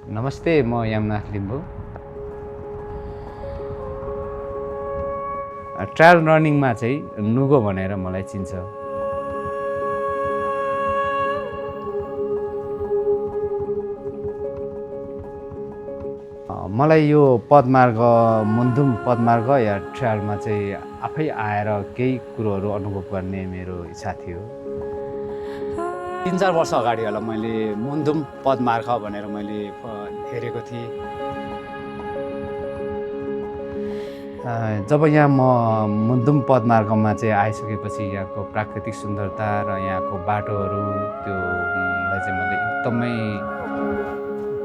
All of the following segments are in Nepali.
नमस्ते, म यमनाथ लिम्बू। ट्रायल रनिङमा चाहिँ नुगो भनेर मलाई चिन्छ। मलाई यो पदमार्ग, मुन्धुम पदमार्ग या ट्रायलमा चाहिँ आफै आएर केही कुरोहरू अनुभव गर्ने मेरो इच्छा थियो। 3-4 वर्ष अगाडि होला मैले मुन्धुम पदमार्ग भनेर मैले हेरेको थिएँ। जब यहाँ म मुन्धुम पदमार्गमा चाहिँ आइसकेपछि यहाँको प्राकृतिक सुन्दरता र यहाँको बाटोहरू त्योलाई चाहिँ मैले एकदमै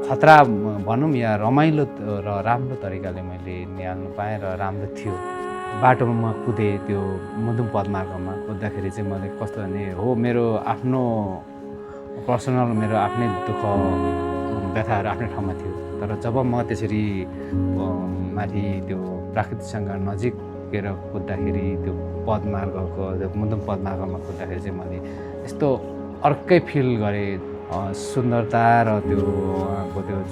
खतरा भनौँ या रमाइलो र राम्रो तरिकाले मैले निहाल्नु पाएँ र राम्रो थियो। बाटोमा म कुदेँ, त्यो मुन्धुम पदमार्गमा कुद्दाखेरि चाहिँ मैले कस्तो भने हो मेरो आफ्नो पर्सनल मेरो आफ्नै दुःख व्यथाहरू आफ्नै ठाउँमा थियो। तर जब म त्यसरी माथि त्यो प्राकृतिकसँग नजिकेर कुद्दाखेरि त्यो पदमार्गको त्यो मुन्धुम पदमार्गमा कुद्दाखेरि चाहिँ मैले यस्तो अर्कै फिल गरेँ। सुन्दरता र त्यो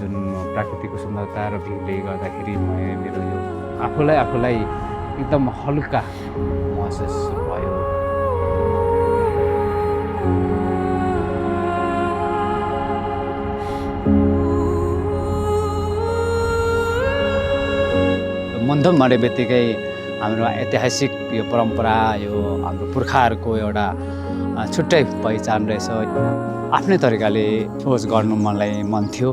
जुन प्राकृतिकको सुन्दरता र भिउले गर्दाखेरि मेरो यो आफूलाई एकदम हल्का महसुस भयो। मुन्धुम भने बित्तिकै हाम्रो ऐतिहासिक यो परम्परा, यो हाम्रो पुर्खाहरूको एउटा छुट्टै पहिचान रहेछ। आफ्नै तरिकाले खोज गर्नु मलाई मन थियो।